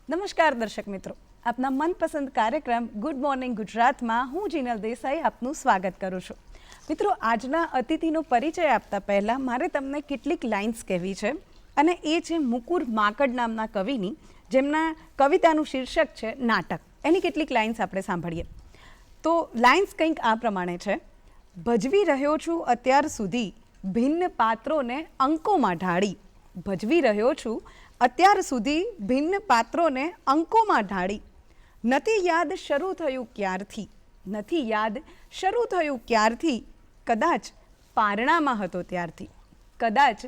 નમસ્કાર દર્શક મિત્રો, આપના મનપસંદ કાર્યક્રમ ગુડ મોર્નિંગ ગુજરાતમાં હું જીનલ દેસાઈ આપનું સ્વાગત કરું છું. મિત્રો, આજના અતિથિનો પરિચય આપતા પહેલાં મારે તમને કેટલીક લાઇન્સ કહેવી છે અને એ છે મુકુર માકડ નામના કવિની, જેમના કવિતાનું શીર્ષક છે નાટક. એની કેટલીક લાઇન્સ આપણે સાંભળીએ. તો લાઇન્સ કંઈક આ પ્રમાણે છે: ભજવી રહ્યો છું અત્યાર સુધી ભિન્ન પાત્રોને અંકોમાં ઢાળી. ભજવી રહ્યો છું અત્યાર સુધી ભિન્ન પાત્રોને અંકોમાં ઢાળી. નથી યાદ શરૂ થયું ક્યારથી, નથી યાદ શરૂ થયું ક્યારથી, કદાચ પારણામાં હતો ત્યારથી, કદાચ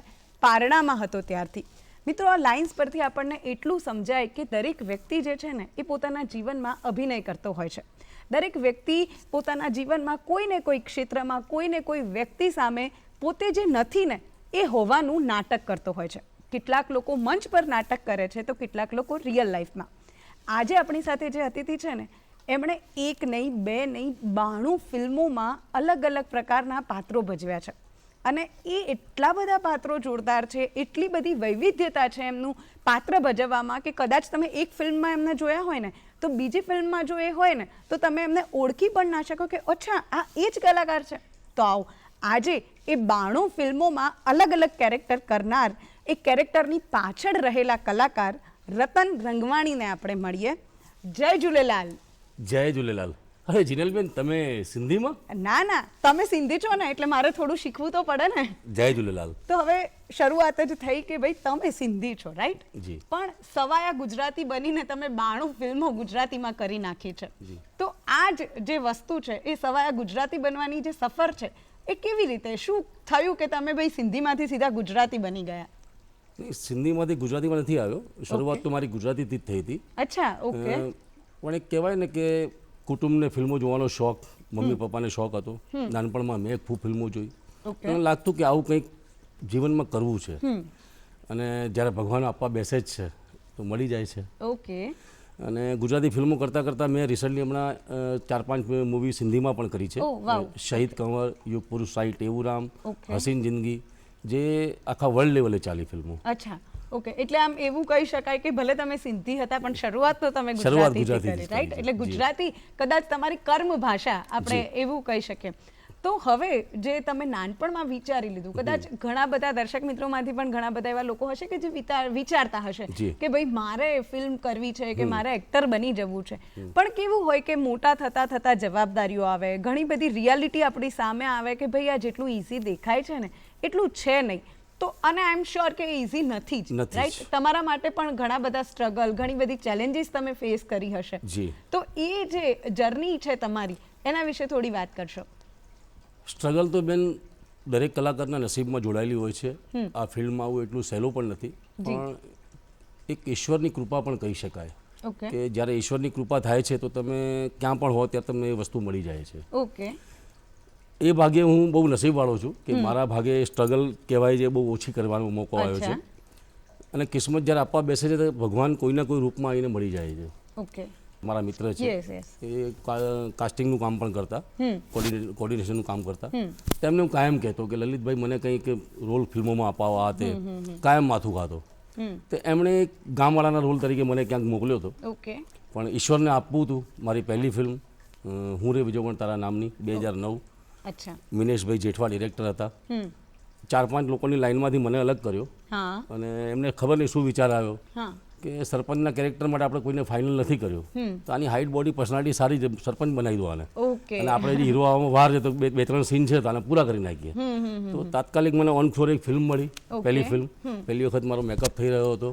પારણામાં હતો ત્યારથી. મિત્રો, આ લાઇન્સ પરથી આપણને એટલું સમજાય કે દરેક વ્યક્તિ જે છે ને એ પોતાના જીવનમાં અભિનય કરતો હોય છે. દરેક વ્યક્તિ પોતાના જીવનમાં કોઈને કોઈ ક્ષેત્રમાં કોઈને કોઈ વ્યક્તિ સામે પોતે જે નથી ને એ હોવાનું નાટક કરતો હોય છે. કેટલાક લોકો મંચ પર નાટક કરે છે તો કેટલાક લોકો રિયલ લાઈફમાં. આજે આપણી સાથે જે અતિથિ છે ને એમણે એક નહીં, બે નહીં, 92 ફિલ્મોમાં અલગ અલગ પ્રકારના પાત્રો ભજવ્યા છે અને એ એટલા બધા પાત્રો જોરદાર છે, એટલી બધી વૈવિધ્યતા છે એમનું પાત્ર ભજવવામાં કે કદાચ તમે એક ફિલ્મમાં એમને જોયા હોય ને તો બીજી ફિલ્મમાં જો એ હોય ને તો તમે એમને ઓળખી પણ ના શકો કે અચ્છા આ એ જ કલાકાર છે. તો આવો આજે એ 92 ફિલ્મોમાં અલગ અલગ કેરેક્ટર કરનાર એ કેરેક્ટરની પાછળ રહેલા કલાકાર રતન રંગવાણીને આપણે મળીએ. જય ઝૂલેલાલ. જય ઝૂલેલાલ. અરે જીનલબેન, તમે સિંધીમાં? ના ના, તમે સિંધી છો ને એટલે મારે થોડું શીખવું તો પડે ને. જય ઝૂલેલાલ. તો હવે શરૂઆત જ થઈ કે ભાઈ તમે સિંધી છો, રાઈટ? જી. પણ સવાયા ગુજરાતી બનીને તમે 92 ફિલ્મો ગુજરાતીમાં કરી નાખી છે. તો આ જે વસ્તુ છે એ સવાયા ગુજરાતી બનવાની જે સફર છે એ કેવી રીતે, શું થયું કે તમે ભાઈ સિંધીમાંથી સીધા ગુજરાતી બની ગયા? સિંધીમાંથી ગુજરાતીમાં નથી આવ્યો. શરૂઆત તો મારી ગુજરાતીથી જ થઈ હતી. અચ્છા, ઓકે. પણ એક કહેવાય ને કે કુટુંબને ફિલ્મો જોવાનો શોખ, મમ્મી પપ્પાને શોખ હતો. નાનપણમાં મેં ખૂબ ફિલ્મો જોઈ. મને લાગતું કે આવું કંઈક જીવનમાં કરવું છે અને જ્યારે ભગવાન આપવા બેસે જ છે તો મળી જાય છે. ઓકે. અને ગુજરાતી ફિલ્મો કરતાં કરતાં મેં રિસન્ટલી હમણાં 4-5 મૂવી સિંધીમાં પણ કરી છે. શહીદ કંવર, યુગ પુરુષ સાઈ ટેવુરામ, હસીન જિંદગી, જે આખા વર્લ્ડ લેવલે ચાલી ફિલ્મો. અચ્છા, ઓકે. એટલે આમ એવું કહી શકાય કે ભલે તમે સિંધી હતા પણ શરૂઆત તો તમે ગુજરાતીથી કરી, રાઈટ? એટલે ગુજરાતી કદાચ તમારી કર્મ ભાષા, આપણે એવું કહી શકીએ. તો હવે જે તમે નાનપણમાં વિચારી લીધું, કદાચ ઘણા બધા દર્શક મિત્રોમાંથી પણ ઘણા બધા એવા લોકો હશે કે જે વિચારતા હશે કે ભાઈ મારે ફિલ્મ કરવી છે કે મારે એક્ટર બની જવું છે. પણ કેવું હોય કે મોટા થતા થતા જવાબદારીઓ આવે, ઘણી બધી રિયાલિટી આપણી સામે આવે કે ભાઈ આ જેટલું ઇઝી દેખાય છે ને એટલું છે નહીં. તો અને આઈ એમ શ્યોર કે ઇઝી નથી જ, રાઈટ? તમારા માટે પણ ઘણા બધા સ્ટ્રગલ, ઘણી બધી ચેલેન્જીસ તમે ફેસ કરી હશે. તો એ જે જર્ની છે તમારી, એના વિશે થોડી વાત કરશો. સ્ટ્રગલ તો બેન દરેક કલાકારના નસીબમાં જોડાયેલી હોય છે. આ ફિલ્ડમાં આવું એટલું સહેલું પણ નથી, પણ એક ઈશ્વરની કૃપા પણ કહી શકાય કે જ્યારે ઈશ્વરની કૃપા થાય છે તો તમે ક્યાં પણ હો ત્યાં તમને એ વસ્તુ મળી જાય છે. ઓકે. એ ભાગે હું બહુ નસીબવાળો છું કે મારા ભાગે સ્ટ્રગલ કહેવાય છે બહુ ઓછી કરવાનો મોકો આવ્યો છે. અને કિસ્મત જ્યારે આપવા બેસે છે તો ભગવાન કોઈના કોઈ રૂપમાં આવીને મળી જાય છે. ઓકે. મારા મિત્ર છે, એ કાસ્ટિંગનું કામ પણ કરતા, કોર્ડિનેશનનું કામ કરતા. તેમને હું કાયમ કહેતો કે લલિતભાઈ મને કંઈક રોલ ફિલ્મોમાં અપાવો, આ તે કાયમ માથું ખાતો. તો એમણે એક ગામવાળાના રોલ તરીકે મને ક્યાંક મોકલ્યો હતો. પણ ઈશ્વરને આપવું હતું. મારી પહેલી ફિલ્મ હું રે વિજોગણ તારા નામની 2009. મિનેશભાઈ જેઠવા ડિરેક્ટર હતા. 4-5 લોકોની લાઈનમાંથી મને અલગ કર્યો અને એમને ખબર નહીં શું વિચાર આવ્યો કે સરપંચના કેરેક્ટર માટે આપણે કોઈને ફાઇનલ નથી કર્યો તો આની હાઇટ, બોડી, પર્સનાલિટી સારી છે, સરપંચ બનાવી દો આને. અને આપણે જે હીરો આવવામાં વાર છે તો 2-3 સીન છે તો આને પૂરા કરી નાખીએ. તો તાત્કાલિક મને ઓન ફ્લોર એક ફિલ્મ મળી, પહેલી ફિલ્મ. પહેલી વખત મારો મેકઅપ થઈ રહ્યો હતો.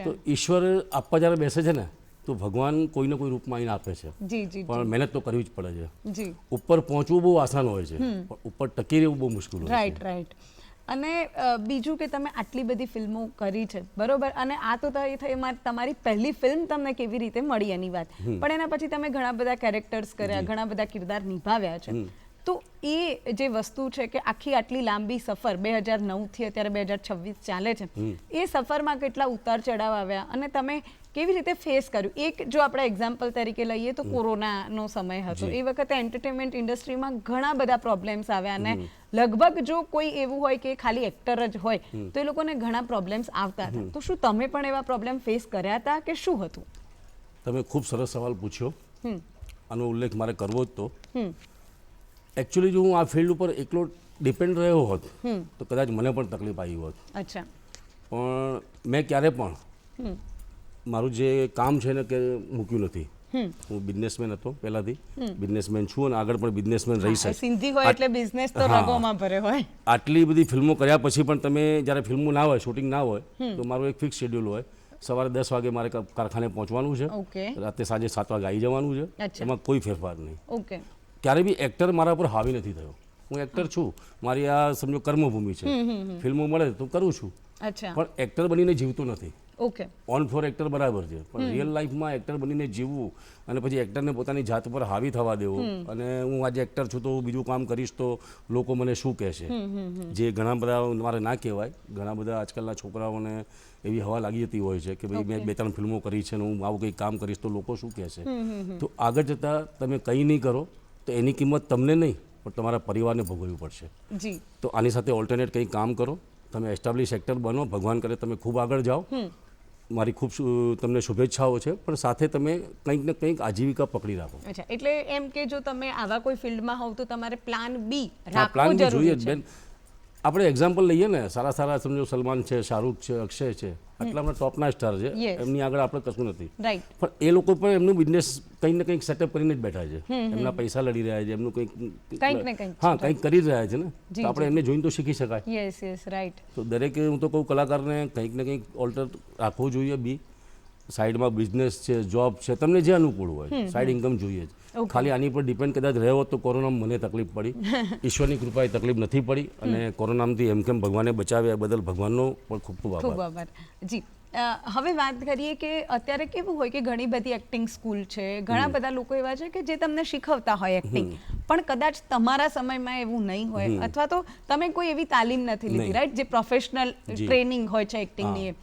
તો ઈશ્વર આપવા જ્યારે બેસે છે ને તો ભગવાન કોઈને કોઈ રૂપમાં આવીને આપે છે. પણ મહેનત તો કરવી જ પડે છે. ઉપર પહોંચવું બહુ આસાન હોય છે પણ ઉપર ટકી રહેવું બહુ મુશ્કેલ હોય છે. Right, right. અને બીજું કે તમે આટલી બધી ફિલ્મો કરી છે, બરોબર? અને આ તો થઈ તમારી પહેલી ફિલ્મ તમને કેવી રીતે મળી એની વાત, પણ એના પછી તમે ઘણા બધા કેરેક્ટર્સ કર્યા, ઘણા બધા કિરદાર નિભાવ્યા છે. તો એ જે વસ્તુ છે કે આટલી લાંબી સફર 2009થી અત્યારે 2026 ચાલે છે, એ સફરમાં કેટલા ઉતાર ચઢાવ આવ્યા અને તમે કેવી રીતે ફેસ કર્યું? એક જો આપણે એક્ઝામ્પલ તરીકે લઈએ તો કોરોનાનો સમય હતો. એ વખતે એન્ટરટેનમેન્ટ ઇન્ડસ્ટ્રીમાં ઘણા બધા પ્રોબ્લેમ્સ આવ્યા અને લગભગ જો કોઈ એવું હોય કે ખાલી એક્ટર જ હોય તો એ લોકોને ઘણા પ્રોબ્લેમ્સ આવતા હતા. તો શું તમે પણ એવા પ્રોબ્લેમ ફેસ કર્યા હતા કે શું હતું? તમે ખૂબ સરસ સવાલ પૂછ્યો. આનો ઉલ્લેખ મારે કરવો જ તો. એકચ્યુઅલી જો હું આ ફિલ્ડ ઉપર એકલો ડિપેન્ડ રહ્યો હોત તો કદાચ મને પણ તકલીફ આવી હોત. અચ્છા. પણ મેં ક્યારે પણ મારું જે કામ છે ને કે મૂક્યું નથી. હું બિઝનેસમેન હતો પહેલાથી, બિઝનેસમેન છું અને આગળ પણ બિઝનેસમેન રહી શકે. સિંધી હોય એટલે બિઝનેસ તો રગોમાં ભરે હોય. આટલી બધી ફિલ્મો કર્યા પછી પણ તમે જ્યારે ફિલ્મો ના હોય, શૂટિંગ ના હોય, તો મારું એક ફિક્સ શેડ્યુલ હોય. સવારે 10 વાગે મારે કારખાને પહોંચવાનું છે, ઓકે. રાતે સાંજે 7 વાગે આવી જવાનું છે. અચ્છા. એમાં કોઈ ફેરફાર નહીં. ઓકે. ક્યારે બી એક્ટર મારા પર હાવી નથી થયો. હું એક્ટર છું, મારી આ સમજો કર્મભૂમિ છે, ફિલ્મો મળે તો કરું છું, અચ્છા. પણ એક્ટર બનીને જીવતો નથી. ઓકે. ઓન ફોર એક્ટર બરાબર છે, પણ રિયલ લાઈફમાં એક્ટર બનીને જીવવું અને પછી એક્ટરને પોતાની જાત પર હાવી થવા દેવું અને હું આજે એક્ટર છું તો હું બીજું કામ કરીશ તો લોકો મને શું કહેશે, જે ઘણા બધા મારે ના કહેવાય. ઘણા બધા આજકાલના છોકરાઓને એવી હવા લાગી જતી હોય છે કે ભાઈ મેં 2-3 ફિલ્મો કરી છે ને હું આવું કંઈક કામ કરીશ તો લોકો શું કહેશે. તો આગળ જતાં તમે કંઈ નહીં કરો તો એની કિંમત તમને નહીં પણ તમારા પરિવારને ભોગવવી પડશે. જી. તો આની સાથે ઓલ્ટરનેટ કંઈક કામ કરો, તમે એસ્ટાબ્લિશ એક્ટર બનો, ભગવાન કરે તમે ખૂબ આગળ જાઓ. મારી ખૂબ તમને શુભેચ્છાઓ છે, પણ સાથે તમે કંઈક ને કંઈક આજીવિકા પકડી રાખો. અચ્છા, એટલે એમ કે જો તમે આવા કોઈ ફિલ્ડમાં હોવ તો તમારે પ્લાન બી હા, રાખવો પ્લાન બી જોઈએ જરૂરી જ છે. બેન. આપણે એક્ઝામ્પલ લઈએ ને, સારા સમજો સલમાન છે, શાહરૂખ છે, અક્ષય છે, આટલા આપણા ટોપના સ્ટાર છે. Yes. એમની આગળ આપણે કશું નથી. રાઈટ. પણ એ લોકો પણ એમનું બિઝનેસ કંઈક ને કંઈક સેટઅપ કરીને જ બેઠા છે. એમના પૈસા લડી રહ્યા છે, એમનું કંઈક ને કંઈક. હા કંઈક કરી જ રહ્યા છે ને. જી, તો આપણે એમને જોઈને તો શીખી શકાય. Yes yes right. તો દરેકે હું તો કહું કલાકારને કંઈક ને કંઈક ઓલ્ટર રાખવું જોઈએ. બી સાઈડમાં બિઝનેસ છે, જોબ છે, તમને જે અનુકૂળ હોય, સાઈડ ઇન્કમ જોઈએ જ. ખાલી આની પર ડિપેન્ડ કદાચ રહ્યો હોત તો કોરોનામાં મને તકલીફ પડી. ઈશ્વરની કૃપાએ તકલીફ નથી પડી અને કોરોનામાંથી એમ કેમ ભગવાને બચાવ્યા બદલ ભગવાનનો પણ ખૂબ ખૂબ ખૂબ આભાર. આભાર. જી. હવે વાત કરીએ કે અત્યારે કેવું હોય કે ઘણી બધી એક્ટિંગ સ્કૂલ છે, ઘણા બધા લોકો એવા છે કે જે તમને શીખવતા હોય એક્ટિંગ, પણ કદાચ તમારા સમયમાં એવું નહીં હોય અથવા તો તમે કોઈ એવી તાલીમ નથી લીધી, રાઈટ, જે પ્રોફેશનલ ટ્રેનિંગ હોય છે એક્ટિંગની.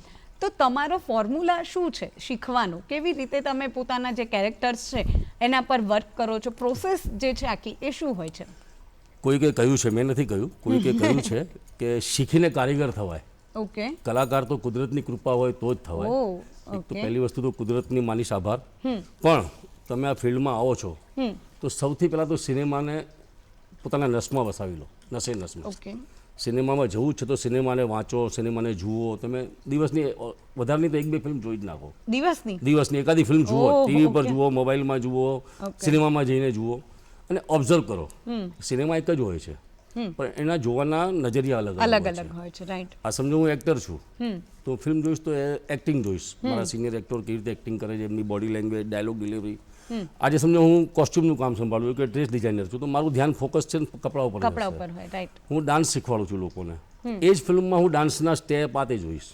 તો તમારો ફોર્મ્યુલા શું છે શીખવાનો? કેવી રીતે તમે પોતાના જે કેરેક્ટર્સ છે એના પર વર્ક કરો છો? પ્રોસેસ જે છે આખી એ શું હોય છે? કોઈકે કહ્યું છે, મેં નથી કહ્યું, કોઈકે કહ્યું છે કે શીખીને કારીગર થવાય. ઓકે. કલાકાર તો કુદરતની કૃપા હોય તો જ થવાય. એક તો પહેલી વસ્તુ તો કુદરતની માનીશ આભાર. પણ તમે આ ફિલ્ડમાં આવો છો તો સૌથી પહેલાં તો સિનેમાને પોતાના નસમાં વસાવી લો, નસમાં. ઓકે. સિનેમામાં જવું છે તો સિનેમાને વાંચો, સિનેમાને જુઓ. તમે દિવસની વધારની તો 1-2 ફિલ્મ જોઈ જ નાખો. દિવસની એકાદી ફિલ્મ જુઓ, ટીવી પર જુઓ, મોબાઈલમાં જુઓ, સિનેમામાં જઈને જુઓ અને ઓબ્ઝર્વ કરો. સિનેમા એક જ હોય છે પણ એના જોવાના નજરિયા અલગ અલગ હોય છે. રાઈટ. આ સમજો હું એક્ટર છું તો ફિલ્મ જોઈશ તો એક્ટિંગ જોઈશ, મારા સિનિયર એક્ટર કેવી રીતે એક્ટિંગ કરે છે, એમની બોડી લેંગ્વેજ, ડાયલોગ ડિલિવરી. આજે સમજો હું કોસ્ટ્યુમનું કામ સંભાળું કે ડ્રેસ ડિઝાઇનર છું તો મારું ધ્યાન ફોકસ છે કપડા ઉપર હોય. રાઈટ. હું ડાન્સ શીખવાડું છું લોકોને, એ જ ફિલ્મમાં હું ડાન્સના સ્ટેપ આતે જોઈશ.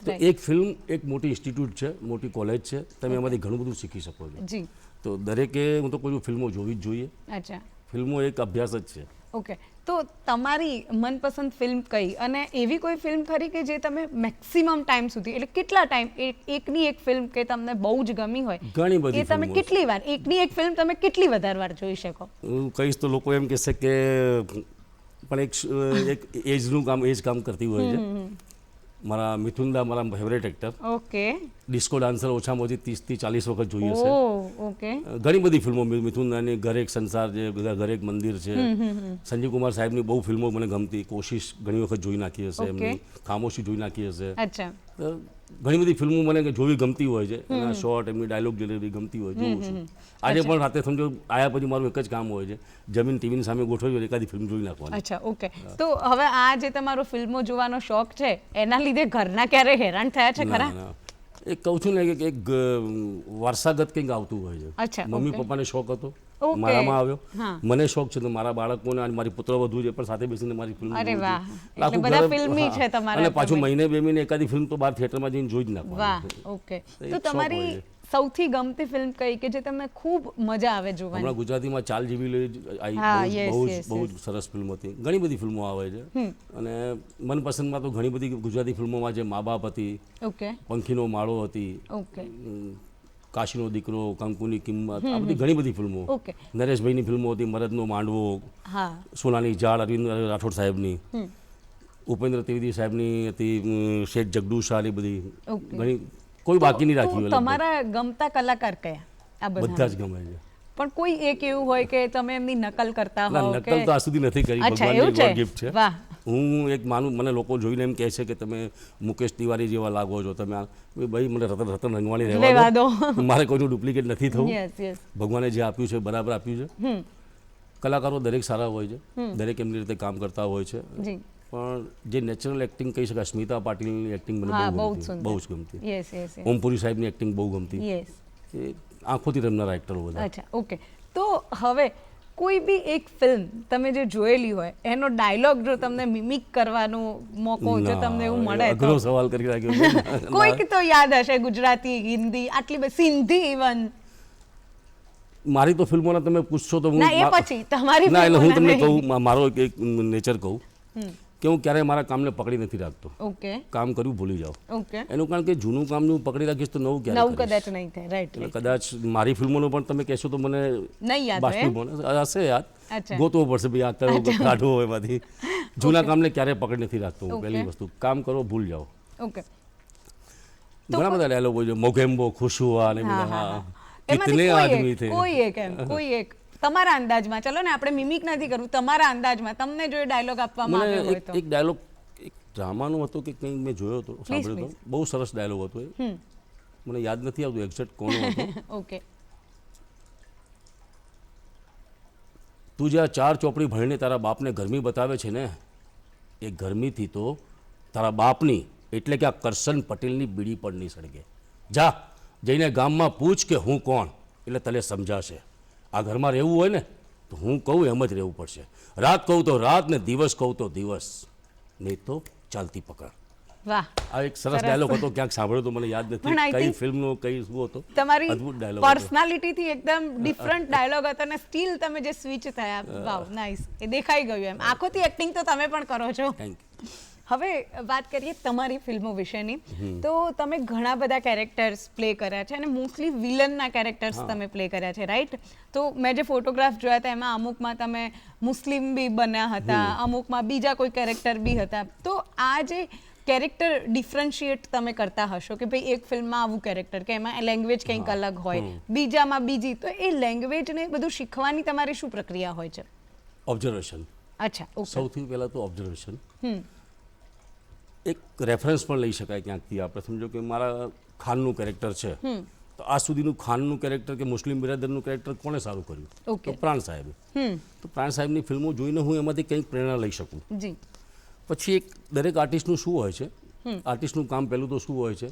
તો એક ફિલ્મ એક મોટી ઇન્સ્ટિટ્યૂટ છે, મોટી કોલેજ છે, તમે એમાંથી ઘણું બધું શીખી શકો છો. તો દરેકે હું તો કોઈ ફિલ્મો જોવી જ જોઈએ. અચ્છા. ફિલ્મો એક અભ્યાસ જ છે. ઓકે. તો તમારી મનપસંદ ફિલ્મ કઈ, અને એવી કોઈ ફિલ્મ ખરી કે જે તમે મેક્સિમમ ટાઈમ સુધી, એટલે કેટલા ટાઈમ એકની એક ફિલ્મ કે તમને બહુ જ ગમી હોય, ઘણી બધી એ તમે કેટલી વાર, એકની એક ફિલ્મ તમે કેટલી વધારે વાર જોઈ શકો? હું કહીશ તો લોકો એમ કહેશે કે પણ એક એજ કામ કરતી હોય છે. મારા મિથુનદા મારા favourite actor. Okay. Disco dancer ઓછામાં ઓછી 30 થી 40 વખત જોઈએ છે. ઓકે. ઘણી બધી ફિલ્મો મિથુનદાની, ઘરે એક સંસાર છે, ઘરે એક મંદિર છે. સંજીવ કુમાર સાહેબની બહુ ફિલ્મો મને ગમતી. કોશિશ ઘણી વખત જોઈ નાખી હશે, એમની ખામોશી જોઈ નાખી હશે. અચ્છા. ઘણી બધી ફિલ્મો મને જોવી ગમતી હોય છે, એના શોર્ટ, એમની ડાયલોગ ડિલિવરી ગમતી હોય, જોઉં છું. આજે પણ રાતે સમજો આયા પછી મારું એક જ કામ હોય છે, જમીન ટીવીની સામે ગોઠવી એકાદી ફિલ્મ જોઈ નાખવાની. અચ્છા. ઓકે. તો હવે આ જે તમારો ફિલ્મો જોવાનો શોખ છે એના લીધે ઘરના ક્યારે હેરાન થયા છે ખરા? એક કહું છું ને કે એક વારસાગત કંઈક આવતું હોય છે. અચ્છા. મમ્મી પપ્પાને શોખ હતો, મારામાં આવ્યો. મને શોખ છે તો મારા બાળકોને અને મારી પુત્ર વધુ છે પણ સાથે બેસીને મારી ફિલ્મ. અરે વાહ, એટલે બધા ફિલ્મી છે તમારા. અને પાછું મહિને 2 મહિને એકાદી ફિલ્મ તો બહાર થિયેટરમાં જઈને જોઈ જ નાખવાની. વાહ. ઓકે. તો તમારી સૌથી ગમતી ફિલ્મ કઈ કે જે તમને ખૂબ મજા આવે જોવાની? હમણાં ગુજરાતીમાં ચાલ જીવી લે આવી, બહુ જ સરસ ફિલ્મ હતી. ઘણી બધી ફિલ્મો આવે છે અને મનપસંદમાં તો ઘણી બધી ગુજરાતી ફિલ્મોમાં જે મા બાપ હતી, ઓકે, પંખીનો માળો હતી, ઓકે, કાશીનો દીકરો, કંકુની કિંમત, આ બધી ઘણી બધી ફિલ્મો. ઓકે. નરેશભાઈની ફિલ્મો હતી, મરદનો માંડવો, સોનાની જાળ અરવિંદ રાઠોડ સાહેબની, ઉપેન્દ્ર ત્રિવેદી સાહેબની હતી, શેઠ જગદુ શાહની બધી ઘણી કોઈ બાકી નહીં તો રાખ્યું લગભગ. તમારા ગમતા કલાકાર કયા આ બધા બધા? જ ગમે છે. પણ કોઈ એક એવું હોય કે તમે એમની નકલ કરતા ના, હોવ નકલ તો આ સુધી નથી કરી. અચ્છા, ભગવાનની એવું છે? ગોડ ગિફ્ટ છે. વાહ. હું એક માનું, મને લોકો જોઈને એમ કહે છે કે તમે મુકેશ તિવારી જેવા લાગો છો તમે. ભાઈ મને રતન રંગવાણી રહેવા રહેવા દો. દો. મારે કોઈનું ડુપ્લિકેટ નથી થવું. Yes yes. ભગવાને જે આપ્યું છે બરાબર આપ્યું છે. કલાકારો દરેક સારા હોય છે, દરેક એમની રીતે કામ કરતા હોય છે, જી. પણ જે નેચરલ એક્ટિંગ કહી શકાય, સ્મિતા પાટીલની એક્ટિંગ મને હા, બહુ બહુ જ ગમતી, સુંદર. બહુ જ ગમતી. Yes yes yes. ઓમપુરી સાહેબની એક્ટિંગ બહુ ગમતી. યસ. એ આંખોથી રમનારા એક્ટરો બધા. અચ્છા, ઓકે. તો હવે કોઈ બી એક ફિલ્મ તમે જે જોયેલી હોય એનો ડાયલોગ જો તમને મિમિક કરવાનો મોકો જો તમને એવું મળે તો અઘરો સવાલ કરી રાખ્યો. કોઈક તો યાદ હશે, ગુજરાતી, હિન્દી, આટલી બધી, સિંધી ઇવન. મારી તો ફિલ્મોના તમે પૂછશો તો હું ના, એ પછી તમારી ના, એટલે હું તમને ફિલ્મોના કહું, મારો એક નેચર કહું કે હું ક્યારેય મારા કામને પકડી નથી રાખતો. ઓકે કામ કર્યું ભૂલી જાઓ. ઓકે. એનું કારણ કે જૂનું કામ હું પકડી રાખીશ તો નવું ક્યારે નવું કરીશ? કદાચ નહીં થાય, રાઈટ. એટલે કદાચ મારી ફિલ્મોનું પણ તમે કહેશો તો મને નહીં યાદ હોય એમ? બાષ્પીભવન હશે યાદ. અચ્છા. ગોતવો પડશે ભાઈ, આ કયો કાઢવો હોય એમાંથી. જૂના કામને ક્યારેય પકડી નથી રાખતો હું. Okay. પહેલી વસ્તુ, કામ કરો ભૂલ જાઓ. ઓકે. ઘણા બધા ડાયલોગ હોય છે, મોગેમ્બો ખુશ હુઆ ને બધા. હા. એમાંથી કિતને કોઈ આદમી એક, થે. કોઈ એક એમ, કોઈ એક તમારા અંદાજમાં, ચલો ને આપણે મિમિક નથી કરવું, તમારા અંદાજમાં તમને જો ડાયલોગ આપવામાં આવ્યો મને હોય તો. એક ડાયલોગ એક ડ્રામાનો હતો કે કંઈક મેં જોયો હતો, સાંભળ્યો હતો. બહુ સરસ ડાયલોગ હતો એ. મને યાદ નથી આવતું એક્ઝેક્ટ કોનો હતો. ઓકે. તું જ્યાં 4 ચોપડી ભણીને તારા બાપને ગરમી બતાવે છે ને, એ ગરમીથી તો તારા બાપની એટલે કે આ કરશન પટેલની બીડી પણ નહીં સળગે. જા જઈને ગામમાં પૂછ કે હું કોણ, એટલે તને સમજાશે. આ ઘરમાં રહેવું હોય ને તો હું કહું એમ જ રહેવું પડશે. રાત કહું તો રાત ને દિવસ કહું તો દિવસ, નહીં તો ચાલતી પકડ. વાહ. આ એક સરસ ડાયલોગ હતો, ક્યાંક સાંભળ્યો તો મને યાદ પણ I નથી કઈ think ફિલ્મનો કઈ શું હતો. તમારી અદ્ભુત ડાયલોગ હતો. પર્સનાલિટીથી એકદમ ડિફરન્ટ ડાયલોગ હતો અને સ્ટીલ તમે જે સ્વિચ થયા, વાવ, નાઇસ. એ દેખાઈ ગયું એમ. આંખોથી એક્ટિંગ તો તમે પણ કરો છો. Thank you. હવે વાત કરીએ તમારી ફિલ્મો વિશેની. તો તમે ઘણા બધા કેરેક્ટર્સ પ્લે કર્યા છે અને મોસ્ટલી વિલનના કેરેક્ટર્સ તમે પ્લે કર્યા છે, રાઈટ? તો મેં જે ફોટોગ્રાફ જોયા હતા એમાં અમુકમાં તમે મુસ્લિમ બી બન્યા હતા, અમુકમાં બીજા કોઈ કેરેક્ટર બી હતા. તો આ જે કેરેક્ટર ડિફરન્શિએટ તમે કરતા હશો કે ભાઈ એક ફિલ્મમાં આવું કેરેક્ટર કે એમાં લેંગ્વેજ કંઈક અલગ હોય, બીજામાં બીજી, તો એ લેંગ્વેજને બધું શીખવાની તમારી શું પ્રક્રિયા હોય છે? ઓબ્ઝર્વેશન. અચ્છા, ઓકે. સૌથી પહેલાં તો ઓબ્ઝર્વેશન. એક રેફરન્સ પણ લઈ શકાય ક્યાંકથી. આપણે સમજો કે મારા ખાનનું કેરેક્ટર છે, તો આ સુધીનું ખાનનું કેરેક્ટર કે મુસ્લિમ બિરાદરનું કેરેક્ટર કોણે સારું કર્યું? Okay. તો પ્રાણ સાહેબે. તો પ્રાણ સાહેબની ફિલ્મો જોઈને હું એમાંથી કંઈક પ્રેરણા લઈ શકું. જી. પછી એક દરેક આર્ટિસ્ટનું શું હોય છે, આર્ટિસ્ટનું કામ પહેલું તો શું હોય છે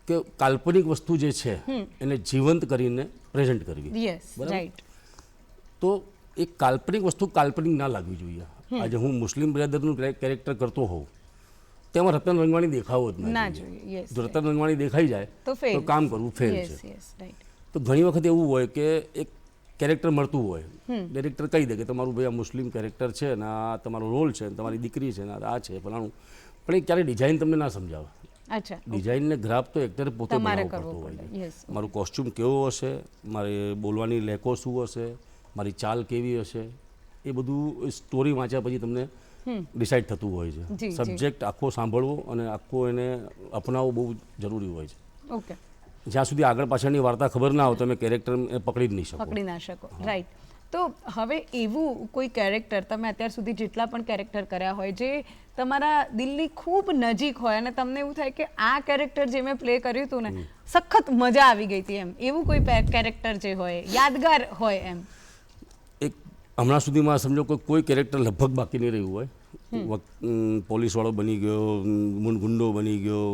કે કાલ્પનિક વસ્તુ જે છે એને જીવંત કરીને પ્રેઝન્ટ કરવી. Yes, right. તો એક કાલ્પનિક વસ્તુ કાલ્પનિક ના લાગવી જોઈએ. આજે હું મુસ્લિમ બિરાદરનું કેરેક્ટર કરતો હોઉં, તેમાં રતન રંગવાણી દેખાવો જ ના ના જોઈએ. યસ. જો રતન રંગવાણી દેખાઈ જાય તો fail. તો કામ કરવું ફેલ યસ છે. Yes, right. તો ઘણી વખત એવું હોય કે એક કેરેક્ટર મળતું હોય, ડિરેક્ટર કહી દે કે તમારું ભાઈ આ મુસ્લિમ કેરેક્ટર છે ને આ તમારો રોલ છે ને તમારી દીકરી છે ને આ છે ફલાણું, પણ એ ક્યારે ડિઝાઇન તમને ના સમજાવે. અચ્છા. ડિઝાઇનને ગ્રાફ તો એક્ટરે પોતે તમારે બનાવવું કરવું પડતું હોય પડે. છે. યસ. મારું કોસ્ટ્યુમ કેવો હશે, મારે બોલવાની લેકો શું હશે, મારી ચાલ કેવી હશે, એ બધું સ્ટોરી વાંચ્યા પછી તમને ડિસાઇડ થતું હોય છે. જી. સબ્જેક્ટ આખો સાંભળવો અને આખો એને અપનાવવો બહુ જરૂરી હોય છે. ઓકે. જ્યાં સુધી આગળ પાછળની વાર્તા ખબર ના હોય તમે કેરેક્ટર પકડી જ નહીં શકો. પકડી ના શકો, રાઈટ. તો હવે એવું કોઈ કેરેક્ટર તમે અત્યાર સુધી જેટલા પણ કેરેક્ટર કર્યા હોય જે તમારા દિલની ખૂબ નજીક હોય અને તમને એવું થાય કે આ કેરેક્ટર જે મેં પ્લે કર્યું હતું ને સખત મજા આવી ગઈ હતી એમ, એવું કોઈ કેરેક્ટર જે હોય યાદગાર હોય એમ? એક હમણાં સુધીમાં સમજો કોઈ કેરેક્ટર લગભગ બાકી નહીં રહ્યું હોય. પોલીસવાળો બની ગયો, ગુંડો બની ગયો,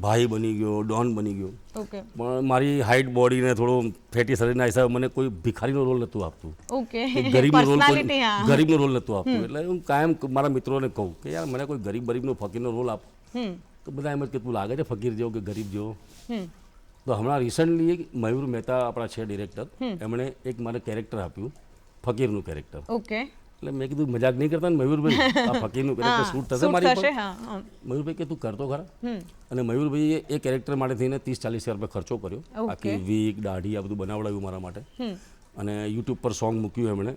ભાઈ બની ગયો, ડોન બની ગયો, ઓકે. પણ મારી હાઇટ બોડીને થોડો ફેટી શરીરના હિસાબે મને કોઈ ભિખારીનો રોલ નહોતું આપતું. ઓકે. ગરીબનો રોલ પર્સનાલિટી, હા. ગરીબનો રોલ નહોતું આપતું. એટલે હું કાયમ મારા મિત્રોને કહું કે યાર મને કોઈ ગરીબનો ફકીરનો રોલ આપ. તો બધા એમ જ કે તું લાગે છે ફકીર જેવો કે ગરીબ જેવો. તો હમણાં રિસન્ટલી મયુર મહેતા આપણા છે ડિરેક્ટર, એમણે એક મારે કેરેક્ટર આપ્યું, ફકીરનું કેરેક્ટર. ઓકે. એટલે મેં કીધું મજાક નહીં કરતા ને મયુરભાઈ, આ ફકીરનું કેરેક્ટર શૂટ થશે મારી ઉપર? મયુરભાઈ કે તું કરતો ખરા. અને મયુરભાઈએ એ કેરેક્ટર માટે થઈને 30-40 હજાર રૂપિયા ખર્ચો કર્યો. આખી વીક દાઢી આ બધું બનાવડાવ્યું મારા માટે. અને યુટ્યુબ પર સોંગ મૂક્યું એમણે,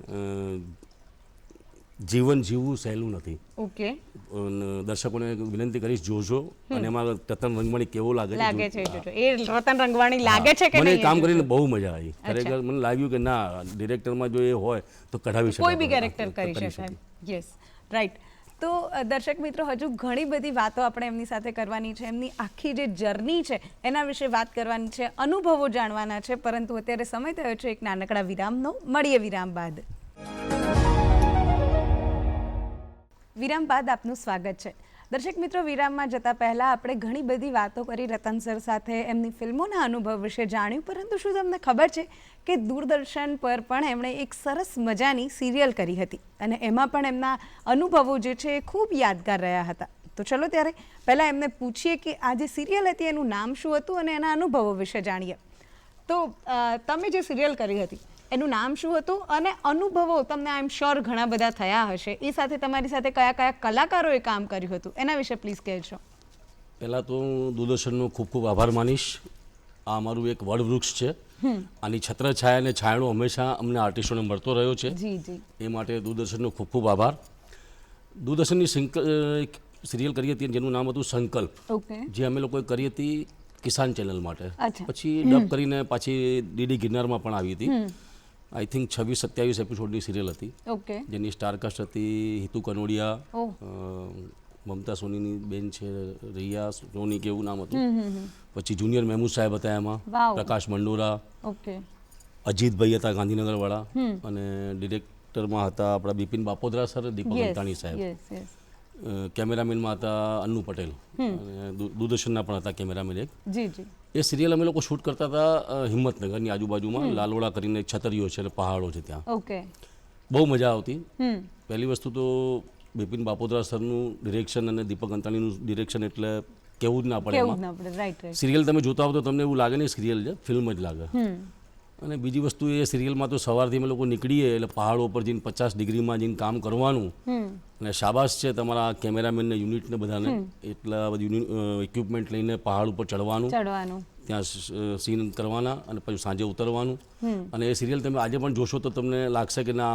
જીવન જીવવું સહેલું નથી. ઓકે, દર્શકોને વિનંતી કરીશ જોજો અને એમાં રતન રંગવાણી કેવો લાગે છે જોજો. એ રતન રંગવાણી લાગે છે કે મને નહીં? કામ કરીને બહુ મજા આવી. ખરેખર મને લાગ્યું કે ના, ડિરેક્ટરમાં જો એ હોય તો કઢાવી શકાય, કોઈ બી કેરેક્ટર કરી શકાય. Yes, right. તો દર્શક મિત્રો, હજુ ઘણી બધી વાતો આપણે એમની સાથે કરવાની છે. એમની આખી જે જર્ની છે એના વિશે વાત કરવાની છે, અનુભવો જાણવાના છે. પરંતુ અત્યારે સમય થયો છે એક નાનકડા વિરામનો. મળીએ વિરામ બાદ. વિરામ બાદ આપનું સ્વાગત છે. દર્શક મિત્રો, વિરામમાં જતાં પહેલાં આપણે ઘણી બધી વાતો કરી રતન સર સાથે, એમની ફિલ્મોના અનુભવ વિશે જાણ્યું. પરંતુ શું તમને ખબર છે કે દૂરદર્શન પર પણ એમણે એક સરસ મજાની સિરિયલ કરી હતી અને એમાં પણ એમના અનુભવો જે છે એ ખૂબ યાદગાર રહ્યા હતા. તો ચલો ત્યારે પહેલાં એમને પૂછીએ કે આ જે સિરિયલ હતી એનું નામ શું હતું અને એના અનુભવો વિશે જાણીએ. તો તમે જે સિરિયલ કરી હતી એનું નામ શું હતું અને અનુભવો તમને આઈ એમ શ્યોર ઘણા બધા થયા હશે. એ સાથે તમારી સાથે કયા કયા કલાકારોએ કામ કર્યું હતું એના વિશે પ્લીઝ કહેજો. પહેલાં તો હું દૂરદર્શનનો ખૂબ ખૂબ આભાર માનીશ. આ અમારું એક વડવૃક્ષ છે. આની છત્રછાયા અને છાંયડો હંમેશા અમને આર્ટિસ્ટોને મળતો રહ્યો છે. જી જી. એ માટે દૂરદર્શનનો ખૂબ ખૂબ આભાર. દૂરદર્શનની એક સિરિયલ કરી હતી જેનું નામ હતું સંકલ્પ. ઓકે. જે અમે લોકોએ કરી હતી કિસાન ચેનલ માટે. અચ્છા. પછી ડબ કરીને પાછી ડીડી ગિરનારમાં પણ આવી હતી. આઈ થિંક 26-27 એપિસોડની સિરિયલ હતી. ઓકે. જેની સ્ટારકાસ્ટ હતી હિતુ કનોડિયા, ઓહ. મમતા સોનીની બેન છે રિયા સોની કે એવું નામ હતું. પછી જુનિયર મહેમૂદ સાહેબ હતા એમાં, વાવ. પ્રકાશ મંડોરા, ઓકે. અજીતભાઈ હતા ગાંધીનગરવાળા, અને ડિરેક્ટરમાં હતા આપણા બિપિન બાપોદરા સર, દીપક અંતાણી સાહેબ. Yes yes. કેમેરામેનમાં હતા અન્નુ પટેલ, અને દૂરદર્શનના પણ હતા કેમેરામેન એક. જી જી. એ સિરિયલ અમે લોકો શૂટ કરતા હતા હિંમતનગરની આજુબાજુમાં, લાલોડા કરીને એક છતરીઓ છે અને પહાડો છે ત્યાં. ઓકે. બહુ મજા આવતી. પહેલી વસ્તુ તો બિપિન બાપોદરા સરનું ડિરેક્શન અને દીપક અંતાણીનું ડિરેક્શન એટલે કેવું જ ના પડે કેવું એમાં. ના પડે. Right right. સિરિયલ તમે જોતા હો તો તમને એવું લાગે નહીં સિરિયલ છે, ફિલ્મ જ લાગે. અને બીજી વસ્તુ એ સિરિયલમાં તો સવારથી અમે લોકો નીકળીએ એટલે પહાડો પર જઈને 50 ડિગ્રીમાં જઈને કામ કરવાનું. અને શાબાશ છે તમારા કેમેરામેનને, યુનિટને બધાને. એટલા બધું ઇક્વિપમેન્ટ લઈને પહાડ ઉપર ચડવાનું, ત્યાં સીન કરવાના અને પછી સાંજે ઉતરવાનું. અને એ સિરિયલ તમે આજે પણ જોશો તો તમને લાગશે કે ના,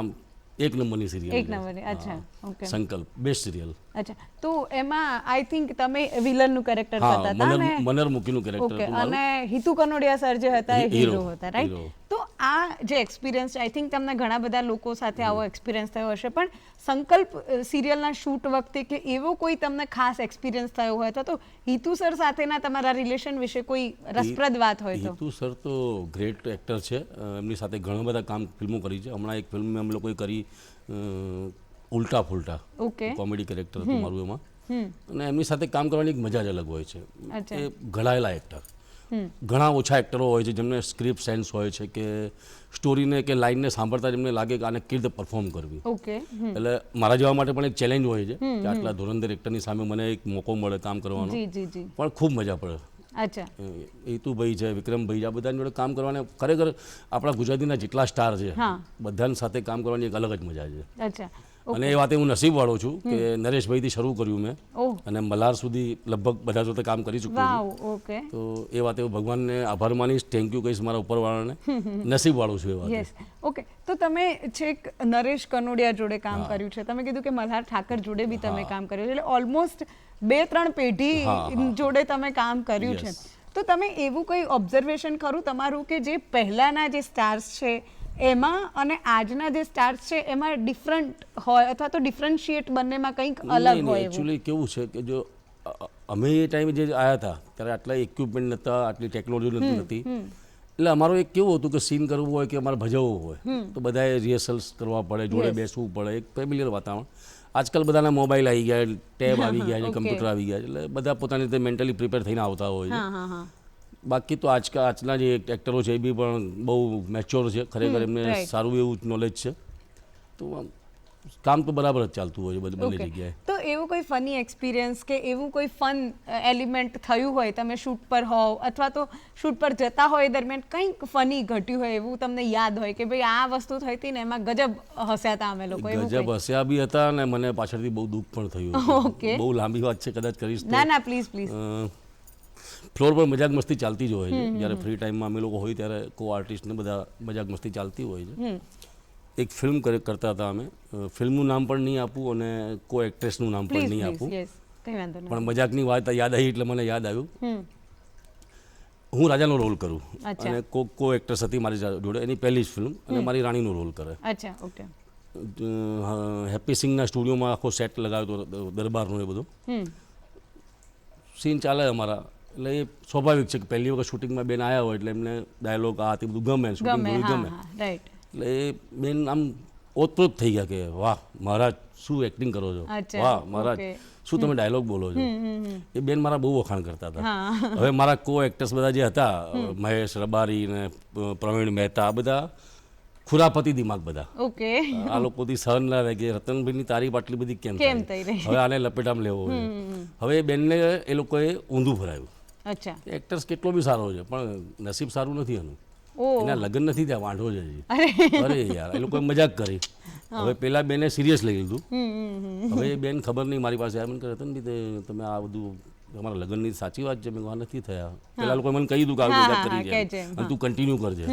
એક નંબરની સિરિયલ. એક નંબરની. અચ્છા. ઓકે. સંકલ્પ બેસ્ટ સિરિયલ. અચ્છા. તો એમાં આઈ થિંક તમે વિલનનું કેરેક્ટર કરતા હતા ને? મનર મુકીનું કેરેક્ટર ઓકે. હતું. અને હિતુ કનોડિયા સર જે હતા એ હીરો હતા, રાઈટ? હીરો. તો આ જે એક્સપિરિયન્સ છે, આઈ થિંક તમને ઘણા બધા લોકો સાથે આવો એક્સપિરિયન્સ થયો હશે, પણ સંકલ્પ સિરિયલના શૂટ વખતે કે એવો કોઈ તમને ખાસ એક્સપિરિયન્સ થયો હોય તો હિતુ સર સાથેના તમારા રિલેશન વિશે કોઈ રસપ્રદ વાત હોય તો? હિતુ સર તો ગ્રેટ એક્ટર છે. એમની સાથે ઘણા બધા ફિલ્મો કરી છે. હમણાં એક ફિલ્મ અમે લોકોએ કરી ઉલ્ટા ફુલ્ટા. ઓકે. કોમેડી કેરેક્ટર હતું મારું એમાં. અને એમની સાથે કામ કરવાની એક મજા જ અલગ હોય છે. એ ઘડાયેલા એક્ટર. ઘણા ઓછા એક્ટરો હોય છે જેમને સ્ક્રિપ્ટ સેન્સ હોય છે કે સ્ટોરીને કે લાઇનને સાંભળતા જેમને લાગે કે આને કેવી રીતે પરફોર્મ કરવી. ઓકે. એટલે મારા જેવા માટે પણ એક ચેલેન્જ હોય છે કે આટલા ધુરંધર એક્ટરની સામે મને એક મોકો મળે કામ કરવાનો. જી જી જી. પણ ખૂબ મજા પડે. અચ્છા. હિતુભાઈ છે, વિક્રમભાઈ, આ બધાની જોડે કામ કરવાને ખરેખર આપણા ગુજરાતીના જેટલા સ્ટાર છે બધાની સાથે કામ કરવાની એક અલગ જ મજા છે. અચ્છા. અને એ વાતે હું નસીબવાળો છું કે નરેશભાઈથી શરૂ કર્યું મેં અને મલ્હાર સુધી લગભગ બધા જોડે કામ કરી ચૂક્યો છું. ઓકે. તો એ વાતે હું ભગવાનને આભાર માનીશ, થેન્ક યુ કહીશ મારા ઉપરવાળાને. નસીબવાળો છું એ વાત. યસ. ઓકે. તો તમે છેક નરેશ કનોડિયા જોડે કામ કર્યું છે, તમે કીધું કે મલ્હાર ઠાકર જોડે બી તમે કામ કર્યું છે, એટલે ઓલમોસ્ટ 2-3 પેઢી જોડે તમે કામ કર્યું છે. તો તમે એવું કંઈ ઓબ્ઝર્વેશન ખરું તમારું કે જે પહેલાના જે સ્ટાર્સ છે એમાં અને આજના જે સ્ટાર્સ છે એમાં ડિફરન્ટ હોય અથવા તો ડિફરન્શિએટ બંનેમાં કંઈક અલગ હોય? એકચ્યુઅલી કેવું છે કે જો અમે એ ટાઈમે જે આવ્યા હતા ત્યારે આટલા ઇક્વિપમેન્ટ નહોતા, આટલી ટેકનોલોજી નથી. એટલે અમારું એક કેવું હતું કે સીન કરવું હોય કે અમારે ભજવવું હોય તો બધાએ રિહર્સલ્સ કરવા પડે, જોડે બેસવું પડે, એક ફેમિલિયર વાતાવરણ. આજકાલ બધાના મોબાઈલ આવી ગયા, ટેબ આવી ગયા છે, કમ્પ્યુટર આવી ગયા છે, એટલે બધા પોતાની રીતે મેન્ટલી પ્રિપેર થઈને આવતા હોય છે. બાકી તો આજના જે એક્ટરો છે એ બી પણ બહુ મેચ્યોર છે, ખરેખર એમને સારું એવું નોલેજ છે. તો કામ તો બરાબર જ ચાલતું હોય છે બંને જગ્યાએ. તો એવું કોઈ ફની એક્સપિરિયન્સ કે એવું કોઈ ફન એલિમેન્ટ થયું હોય, તમે શૂટ પર હોવ અથવા તો શૂટ પર જતા હોય દરમિયાન કંઈક ફની ઘટ્યું હોય એવું તમને યાદ હોય કે ભાઈ આ વસ્તુ થઈ હતી ને એમાં ગજબ હસ્યા હતા અમે લોકો? ગજબ હસ્યા બી હતા અને મને પાછળથી બહુ દુઃખ પણ થયું. ઓકે. બહુ લાંબી વાત છે, કદાચ કરીશ તો. ના ના, પ્લીઝ પ્લીઝ. ફ્લોર પર મજાક મસ્તી ચાલતી જ હોય છે. જ્યારે ફ્રી ટાઈમમાં અમે લોકો હોય ત્યારે કો આર્ટિસ્ટને બધા મજાક મસ્તી ચાલતી હોય છે. એક ફિલ્મ કરતા હતા અમે. ફિલ્મનું નામ પણ નહીં આપું અને કો એક્ટ્રેસનું નામ પણ નહીં આપું, યસ, કઈ વાંધો નહીં. પણ મજાકની વાત યાદ આવી એટલે મને યાદ આવ્યું. હમ. હું રાજાનો રોલ કરું અચ્છા. અને કો એક્ટ્રેસ હતી મારી જોડે, એની પહેલી જ ફિલ્મ, અને મારી રાણીનો રોલ કરે. અચ્છા, ઓકે. હેપી સિંગના સ્ટુડિયોમાં આખો સેટ લગાવ્યો હતો, દરબારનો એ બધો હમ. સીન ચાલે અમારા. એટલે એ સ્વાભાવિક છે કે પહેલી વખત શૂટિંગમાં બેન આવ્યા હોય એટલે એમને ડાયલોગ આ તે બધું ગમે, શૂટિંગ ગમે, થોડી હા, ગમે. હા, રાઈટ. એટલે એ બેન આમ ઓતપ્રોત થઈ ગયા કે વાહ મહારાજ શું એક્ટિંગ કરો છો, અચ્છા, વાહ મહારાજ ઓકે. શું તમે ડાયલોગ બોલો છો. એ બેન મારા બહુ વખાણ કરતા હતા. હા. હવે મારા કો એક્ટર્સ બધા જે હતા, મહેશ રબારી ને પ્રવીણ મહેતા, આ બધા ખુરાપતિ દિમાગ બધા. ઓકે. આ લોકોથી સહન ના રહે કે રતનભાઈની તારીફ આટલી બધી કેમ કેમ થાય? થઈ રહી? હવે આને લપેટામાં લેવો હોય. હવે એ બેનને એ લોકોએ ઊંધું ભરાયું. અચ્છા. એક્ટર્સ કેટલો બી સારો છે પણ નસીબ સારું નથી એનું. ઓ. એના લગ્ન નથી ત્યાં, વાંઢો છે હજી. અરે યાર, એ લોકોએ મજાક કરી. હવે પેલા બેને સિરિયસ લઈ લીધું. હવે એ બેન ખબર નહીં મારી પાસે આવ્યા, મને કહે રતનભાઈ તમે આ બધું તમારા લગ્નની સાચી વાત છે? મેં કહ્યું, આ નથી થયા. પેલા લોકોએ મને કહી દીધું કે આ મજાક કરી છે અને તું કન્ટિન્યુ કરજે.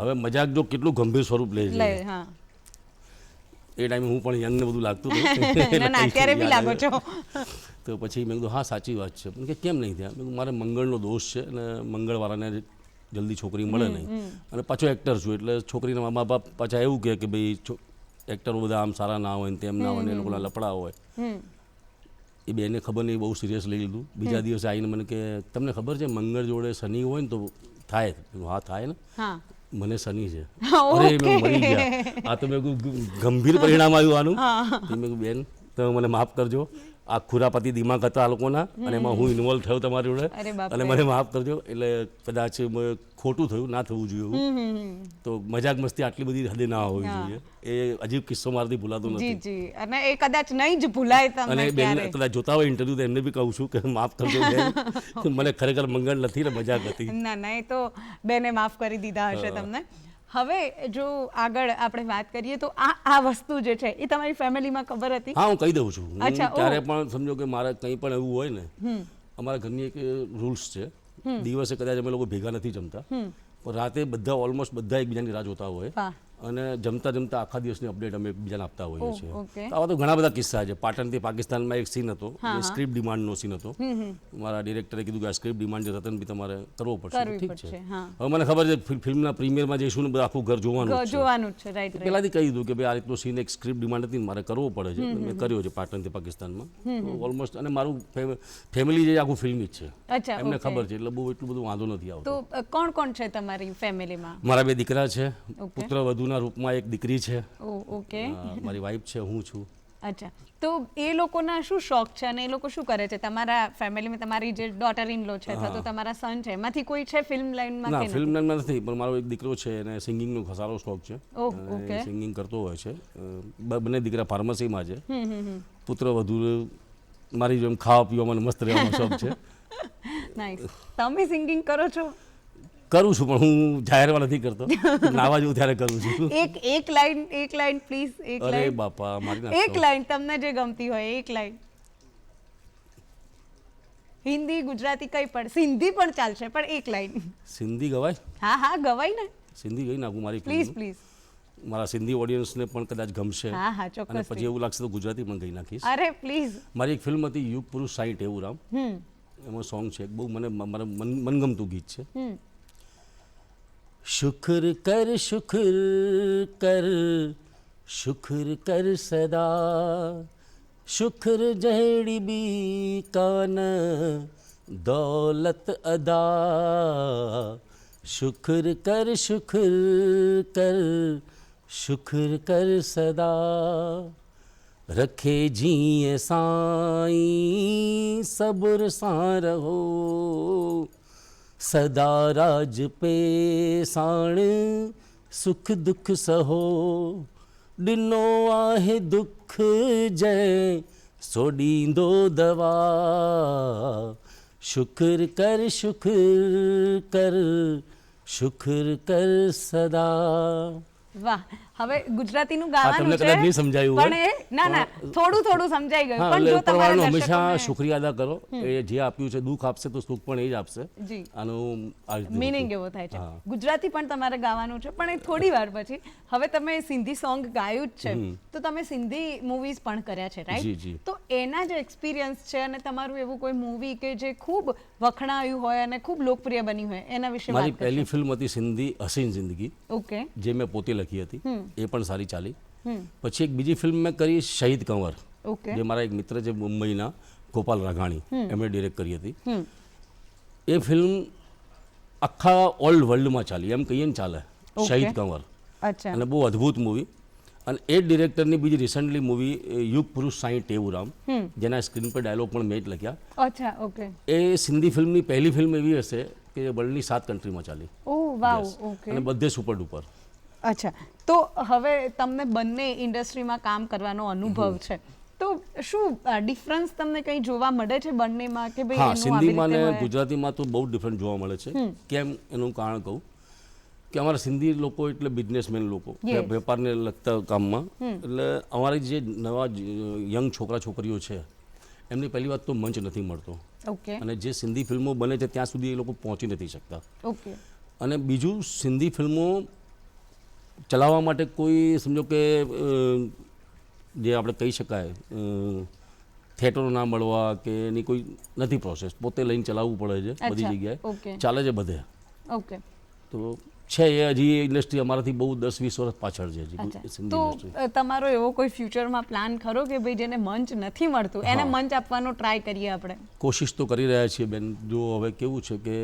હવે મજાક જો કેટલું ગંભીર સ્વરૂપ લે છે. હા. એ ટાઈમે હું પણ યંગ ને બધું લાગતું ના, ના, અત્યારે બી લાગો છો. તો પછી મેં કીધું હા સાચી વાત છે. પણ કે કેમ નહીં થયા? મેં કીધું મારે મંગળનો દોષ છે અને મંગળવાળાને જલ્દી છોકરી મળે નહીં, અને પાછો એક્ટર છું એટલે છોકરીના મા બાપ પાછા એવું કહે કે ભાઈ એક્ટરો બધા આમ સારા ના હોય ને તેમ ના હોય ને એ લોકોના લફડા હોય. એ બેને ખબર નહીં, બહુ સિરિયસ લઈ લીધું. બીજા દિવસે આવીને મને કે તમને ખબર છે મંગળ જોડે શનિ હોય ને તો થાય? હા થાય ને. હા. મને શનિ છે. અરે મેં મરી ગયા. આ તો મેં ગંભીર પરિણામ આવ્યું આનું. મેં કીધું બેન તમે મને માફ કરજો, આ ખુરાપતિ દિમાગ હતા આ લોકોના, અને એમાં હું ઇન્વોલ્વ થયો તમારી જોડે, અને મને માફ કરજો. એટલે કદાચ ખોટું થયું, ના થવું જોઈએ. તો મજાક મસ્તી આટલી બધી હદે ના હોવી જોઈએ. એ અજીબ કિસ્સો મારાથી ભૂલાતો જી, નથી. જી. અને એ કદાચ નહીં જ ભૂલાય અને તમને બેન ક્યારેય. કદાચ જોતા હોય ઇન્ટરવ્યુ તો એમને બી કહું છું કે માફ કરજો બેન, કે મને ખરેખર મંગળ નથી ને મજાક હતી. ના, ના, એ તો બેને માફ કરી દીધા હશે તમને. હવે જો આગળ આપણે વાત કરીએ તો આ વસ્તુ જે છે એ તમારી ફેમિલીમાં ખબર હતી? હા, હું કહી દઉં છું. હું અચ્છા, ક્યારે પણ સમજો કે મારે કંઈ પણ એવું હોય ને, અમારા ઘરની એક રૂલ્સ છે, દિવસે કદાચ અમે લોકો ભેગા નથી જમતા, પણ રાતે બધા ઓલમોસ્ટ બધા એકબીજાની રાહ જોતા હોય, વાહ. અને જમતા જમતા આખા દિવસની અપડેટ અમે એકબીજાને આપતા હોઈએ છીએ. ઓકે. તો આવા તો ઘણા બધા કિસ્સા છે. પાટણથી પાકિસ્તાનમાં એક સીન હતો, સ્ક્રિપ્ટ ડિમાન્ડનો સીન હતો. મારા ડિરેક્ટરે કીધું કે આ સ્ક્રિપ્ટ ડિમાન્ડ છે રતનભાઈ તમારે કરવો પડશે. ઠીક છે. હવે મને ખબર છે ફિલ્મના પ્રીમિયરમાં જઈશું ને બધું આખું ઘર જોવાનું છે. રાઈટ. પહેલાથી કહી દીધું કે ભાઈ આ રીતનો સીન એક સ્ક્રિપ્ટ ડિમાન્ડ હતી મારે કરવો પડે છે. મેં કર્યો છે પાટણથી પાકિસ્તાનમાં ઓલમોસ્ટ. અને મારું ફેમિલી જે આખું ફિલ્મ જ છે, અચ્છા, એમને ખબર છે, એટલે બહુ એટલું બધું વાંધો નથી આવતો. તો કોણ કોણ છે તમારી ફેમિલીમાં? મારા 2 દીકરા છે, ઓકે. પુત્ર વધુના રૂપમાં એક દીકરી છે, ઓકે. મારી વાઈફ છે, હું છું. અચ્છા. તો એ લોકોના શું શોખ છે અને એ લોકો શું કરે છે? તમારા ફેમિલીમાં તમારી જે ડોટર ઇન લો છે અથવા તો તમારા સન છે, એમાંથી કોઈ છે ફિલ્મ લાઈનમાં? ના, ફિલ્મ લાઈનમાં નથી, પણ મારો એક દીકરો છે એને સિંગિંગનો સારો શોખ છે. ઓકે. સિંગિંગ કરતો હોય છે. બંને દીકરા ફાર્મસીમાં છે. પુત્ર વધુ મારી જેમ ખાવા પીવામાં મસ્ત રહેવાનો શોખ છે. નાઈસ. તમે સિંગિંગ કરો છો? કરું છું, પણ હું જાહેરમાં નથી કરતો. નાવા જેવું ત્યારે કરું છું. એક લાઈન પ્લીઝ. એક અરે લાઈન. બાપા, મારી એક લાઈન તમને જે ગમતી હોય એક લાઈન. હિન્દી, ગુજરાતી કઈ પણ, સિંધી પણ ચાલશે, પણ એક લાઈન. સિંધી ગવાય? હા, હા, ગવાય ને. સિંધી ગઈ નાખું મારી પ્લીઝ, પ્લીઝ. મારા સિંધી ઓડિયન્સને પણ કદાચ ગમશે. હા, હા, અને ચોક્કસ. પછી એવું લાગશે તો ગુજરાતી પણ ગઈ નાખીશ. અરે પ્લીઝ. મારી એક ફિલ્મ હતી યુગ પુરુષ 60 એવું રામ, એમાં સોંગ છે, બહુ મને મારા મનગમતું ગીત છે. શુક્ર કર શુક્ર કર સદા, શુક્ર જહેડી બી કાન દૌલત અદા, શુક્ર કર શુક્ર કર સદા, रखे जिए साईं सब्र सां रहो, सदा राज पे साण सुख दुख सहो, ॾिनो आहे दुख जय सो ॾींदो दवा, शुक्र कर शुक्र कर सदा. વાહ. હવે ગુજરાતીનું તમને ગાવાનું છે કદાચ નહીં સમજાયું પણ હોય. એ ના થોડું સમજાઈ ગયું હા, પણ એટલે જો તમારા ઉપરવાળાનો હંમેશા દર્શકોને શુક્રિયા અદા કરો. એ જે આપ્યું છે દુઃખ આપશે તો સુખ પણ એ જ આપશે. જી આનું આ રીતનું મીનિંગ હતું. એવો થાય છે હા. ગુજરાતી પણ તમારે ગાવાનું છે પણ એ થોડી વાર પછી હવે તમે સિંધી સોંગ ગાયું જ છે તો તમે સિંધી મૂવીઝ પણ કર્યા છે જી, રાઈટ જી. તો એના જે એક્સપિરિયન્સ છે અને તમારું એવું કોઈ મૂવી કે જે ખૂબ વખણાયું હોય અને ખૂબ લોકપ્રિય બની હોય એના વિશે મારી વાત કરશો પહેલી ફિલ્મ હતી સિંધી હસીન જિંદગી, ઓકે જે મેં પોતે લખી હતી. એ પણ સારી ચાલી. પછી એક બીજી ફિલ્મ મેં કરી શહીદ કંવર, ઓકે જે મારા એક મિત્ર છે મુંબઈના ગોપાલ રાઘાણી, એમણે ડિરેક્ટ કરી હતી. એ ફિલ્મ આખા ઓલ્ડ વર્લ્ડમાં ચાલી, એમ કહીએ ને ચાલે, Okay. શહીદ કંવર. અચ્છા અને બહુ અદ્ભુત મૂવી. અને એ ડિરેક્ટરની બીજી રિસન્ટલી મૂવી યુગ પુરુષ સાંઈ ટેવુરામ, જેના સ્ક્રીન પર ડાયલોગ પણ મેં જ લખ્યા. અચ્છા ઓકે એ સિંધી ફિલ્મની પહેલી ફિલ્મ એવી હશે કે જે વર્લ્ડની 7 કન્ટ્રીમાં ચાલી. ઓ વાવ Yes. ઓકે અને બધે સુપર ડુપર. અચ્છા તો હવે તમને બંને ઇન્ડસ્ટ્રીમાં કામ કરવાનો અનુભવ છે તો શું ડિફરન્સ તમને કંઈ જોવા મળે છે બંનેમાં કે ભાઈ હા, એનું આવી સિંધીમાં રીતે અને હોય? ગુજરાતીમાં તો બહુ ડિફરન્ટ જોવા મળે છે. કેમ એનું કારણ કહું કે અમારા સિંધી લોકો એટલે બિઝનેસમેન લોકો, Yes. વેપારને લગતા કામમાં. એટલે અમારી જે નવા યંગ છોકરા છોકરીઓ છે એમની પહેલી વાત તો મંચ નથી મળતો, ઓકે અને જે સિંધી ફિલ્મો બને છે ત્યાં સુધી એ લોકો પહોંચી નથી શકતા. ઓકે અને બીજું, સિંધી ફિલ્મો ચલાવવા માટે કોઈ સમજો કે જે આપણે કહી શકાય થિયેટરો ના મળવા કે એની કોઈ નથી પ્રોસેસ, પોતે લઈને ચલાવવું પડે છે બધી અચ્છા, જગ્યાએ. ઓકે. ચાલે છે બધે. ઓકે તો છે એ હજી ઇન્ડસ્ટ્રી અમારાથી બહુ 10-20 વર્ષ પાછળ છે હજી અચ્છા સિંધી તો ઇન્ડસ્ટ્રી. તમારો એવો કોઈ ફ્યુચરમાં પ્લાન ખરો કે ભાઈ જેને મંચ નથી મળતું એને મંચ આપવાનો ટ્રાય કરીએ આપણે? કોશિશ તો કરી રહ્યા છીએ બેન. જો હવે કેવું છે કે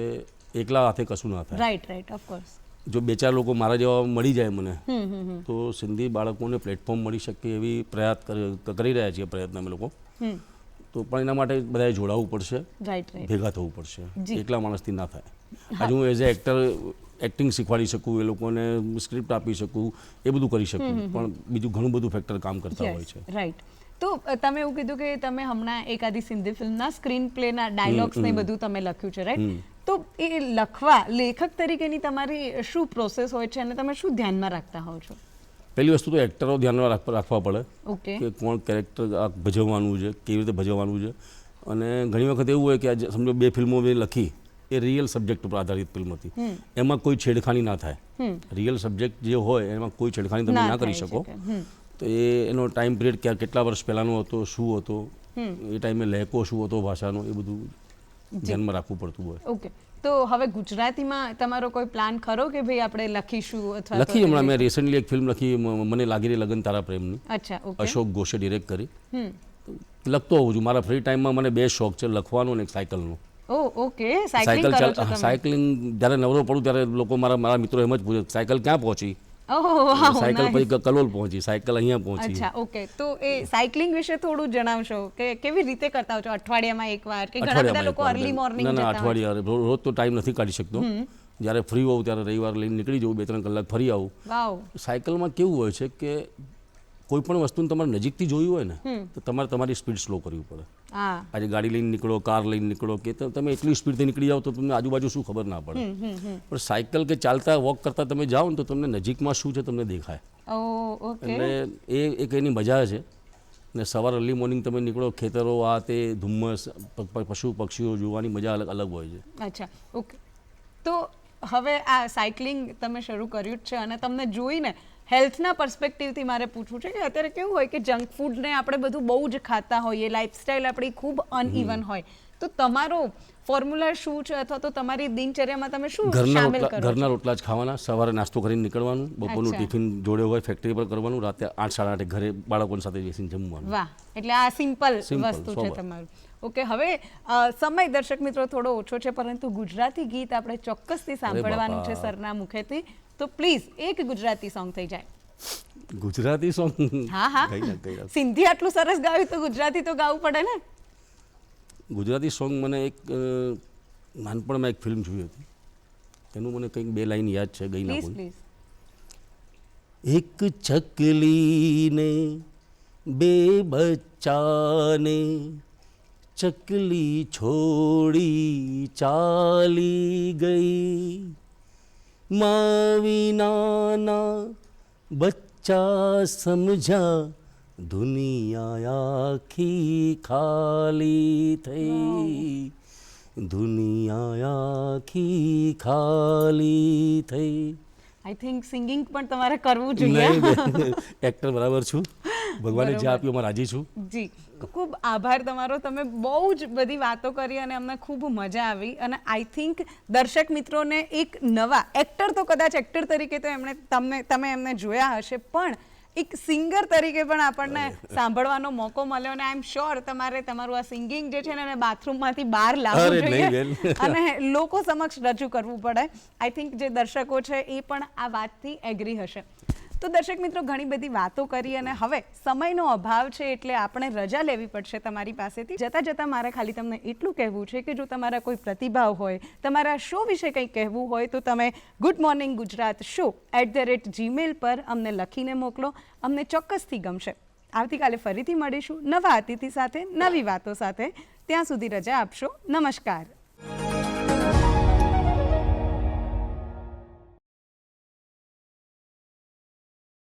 એકલા હાથે કશું ના થાય. રાઈટ ઓફકોર્સ જો 2-4 લોકો મારા જેવા મળી જાય મને તો સિંધી બાળકોને પ્લેટફોર્મ મળી શકે એવી પ્રયાસ કરી રહ્યા છીએ પ્રયત્ન અમે લોકો. તો પણ એના માટે બધાએ જોડાવવું પડશે, રાઈટ ભેગા થવું પડશે. જી. એકલા માણસથી ના થાય. આજે હું એઝ એ એક્ટર એક્ટિંગ શીખવાડી શકું, એ લોકોને સ્ક્રિપ્ટ આપી શકું, એ બધું કરી શકું, પણ બીજું ઘણું બધું ફેક્ટર કામ કરતા હોય છે. રાઈટ તો તમે એવું કીધું કે તમે હમણાં એકાદી સિંધી ફિલ્મના સ્ક્રીન પ્લેના ડાયલોગ્સ ને બધું તમે લખ્યું છે રાઈટ તો એ લખવા લેખક તરીકેની તમારી શું પ્રોસેસ હોય છે અને તમે શું ધ્યાનમાં રાખતા હોવ છો? પહેલી વસ્તુ તો એક્ટરો ધ્યાનમાં રાખવા પડે ઓકે કે કોણ કેરેક્ટર ભજવવાનું છે, કેવી રીતે ભજવવાનું છે. અને ઘણી વખત એવું હોય કે આજે સમજો 2 ફિલ્મો મેં લખી, એ રિયલ સબ્જેક્ટ ઉપર આધારિત ફિલ્મ હતી, એમાં કોઈ છેડખાની ના થાય. રિયલ સબ્જેક્ટ જે હોય એમાં કોઈ છેડખાની તમે ના કરી શકો. તો એનો ટાઈમ પિરિયડ કેટલા વર્ષ પહેલાંનો હતો, શું હતો, એ ટાઈમે લહેકો શું હતો ભાષાનો, એ બધું ધ્યાનમાં રાખવું પડતું હોય. ઓકે તો હવે ગુજરાતીમાં તમારો કોઈ પ્લાન ખરો કે ભાઈ આપણે લખીશું અથવા તો લખી હમણાં મેં રિસન્ટલી એક ફિલ્મ લખી, મને લાગી રહી લગન તારા પ્રેમની, અચ્છા ઓકે અશોક ઘોષે ડિરેક્ટ કરી. લખતો હોઉં છું. મારા ફ્રી ટાઈમમાં મને 2 શોખ છે, લખવાનો અને એક સાયકલનો. ઓ ઓકે સાયકલિંગ કરો છો તમે? સાયકલિંગ જ્યારે નવરો પડું ત્યારે લોકો મારા મિત્રો એમ જ પૂછે સાયકલ ક્યાં પહોંચી? ઓહ વાવ સાયકલ પછી કલોલ પહોંચી, સાયકલ અહીંયા પહોંચી. અચ્છા ઓકે તો એ સાયકલિંગ વિશે થોડું જણાવશો કે કેવી રીતે કરતા હો છો? અઠવાડિયામાં એકવાર કે ઘણા બધા લોકો અર્લી મોર્નિંગ ના જતા હોય? અઠવાડિયા રોજ તો ટાઈમ નથી કાઢી શકતો. જ્યારે ફ્રી હોઉં ત્યારે રવિવાર લઈને નીકળી જવું, 2-3 કલાક ફરી આવું. વાવ સાયકલમાં કેવું હોય છે કે કોઈ પણ વસ્તુને તમારે નજીકથી જોયું હોય ને તો તમારે તમારી સ્પીડ સ્લો કરવી પડે. હા આજે ગાડી લઈને નીકળો, કાર લઈને નીકળો કે તમે એટલી સ્પીડથી નીકળી જાઓ તો તમને આજુબાજુ શું ખબર ના પડે. પણ સાયકલ કે ચાલતા વોક કરતા તમે જાઓ ને તો તમને નજીકમાં શું છે તમને દેખાય. ઓ ઓકે એટલે એ એક એની મજા છે. ને સવાર અર્લી મોર્નિંગ તમે નીકળો, ખેતરો આ તે ધુમ્મસ, પશુ પક્ષીઓ જોવાની મજા અલગ હોય છે. અચ્છા ઓકે તો હવે આ સાયકલિંગ તમે શરૂ કર્યું જ છે અને તમને જોઈને હેલ્થના પર્સપેક્ટિવથી મારે પૂછવું છે કે અત્યારે કેવું હોય કે જંક ફૂડને આપણે બધું બહુ જ ખાતા હોઈએ, લાઈફસ્ટાઈલ આપણી ખૂબ અનઇવન હોય, તો તમારો ફોર્મ્યુલા શું છે અથવા તો તમારી દિનચર્યામાં તમે શું શામેલ કરો છો? ઘરના રોટલા જ ખાવાના, સવારે નાસ્તો કરીને નીકળવાનું, બપોરનું અચ્છા. ટિફિન જોડે હોય ફેક્ટરી પર કરવાનું, રાતે 8-8:30 ઘરે બાળકોની સાથે બેસીને જમવાનું. વાહ એટલે આ સિમ્પલ Simple, વસ્તુ છે સોબર. તમારું. ઓકે હવે સમય દર્શક મિત્રો થોડો ઓછો છે પરંતુ ગુજરાતી ગીત આપણે ચોક્કસથી સાંભળવાનું છે બાપા. સરના મુખેથી તો પ્લીઝ એક ગુજરાતી સોંગ થઈ જાય. ગુજરાતી સોંગ હા સિંધી આટલું સરસ ગાયું તો ગુજરાતી તો ગાવું પડે ને. ગુજરાતી સોંગ મને એક નાનપણમાં એક ફિલ્મ જોઈ હતી, તેનું મને કંઈક 2 લાઈન યાદ છે, ગઈ ના પ્લીઝ કોઈ. પ્લીઝ એક ચકલીને 2 બચ્ચાને ચકલી છોડી ચાલી ગઈ, મા વિનાના સચ્ચા સમજા દુનિયા આખી ખાલી થઈ દુનિયા આખી ખાલી થઈ આઈ થિંક સિંગિંગ પણ તમારે કરવું જોઈએ. એક્ટર બરાબર છું, ભગવાને જે આપ્યું એમાં રાજી છું. જી, ખૂબ આભાર તમારો. તમે બહુ જ બધી વાતો કરી અને અમને ખૂબ મજા આવી. અને આઈ થિંક દર્શક મિત્રોને એક નવા એક્ટર તો કદાચ એક્ટર તરીકે તો તમે એમને જોયા હશે, પણ એક સિંગર તરીકે પણ આપણને સાંભળવાનો મોકો મળ્યો. અને આઈ એમ શ્યોર તમારું આ સિંગિંગ જે છે ને એને બાથરૂમમાંથી બહાર લાવવું જોઈએ અને લોકો સમક્ષ રજૂ કરવું પડે. આઈ થિંક જે દર્શકો છે એ પણ આ વાતથી એગ્રી હશે. તો દર્શક મિત્રો, ઘણી બધી વાતો કરી અને હવે સમયનો અભાવ છે એટલે આપણે રજા લેવી પડશે તમારી પાસેથી. જતાં જતાં મારે ખાલી તમને એટલું કહેવું છે કે જો તમારા કોઈ પ્રતિભાવ હોય, તમારા શો વિશે કંઈ કહેવું હોય તો તમે good morning Gujarat show @gmail પર અમને લખીને મોકલો. અમને ચોક્કસથી ગમશે. આવતીકાલે ફરીથી મળીશું નવા અતિથિ સાથે, નવી વાતો સાથે. ત્યાં સુધી રજા આપશો. નમસ્કાર.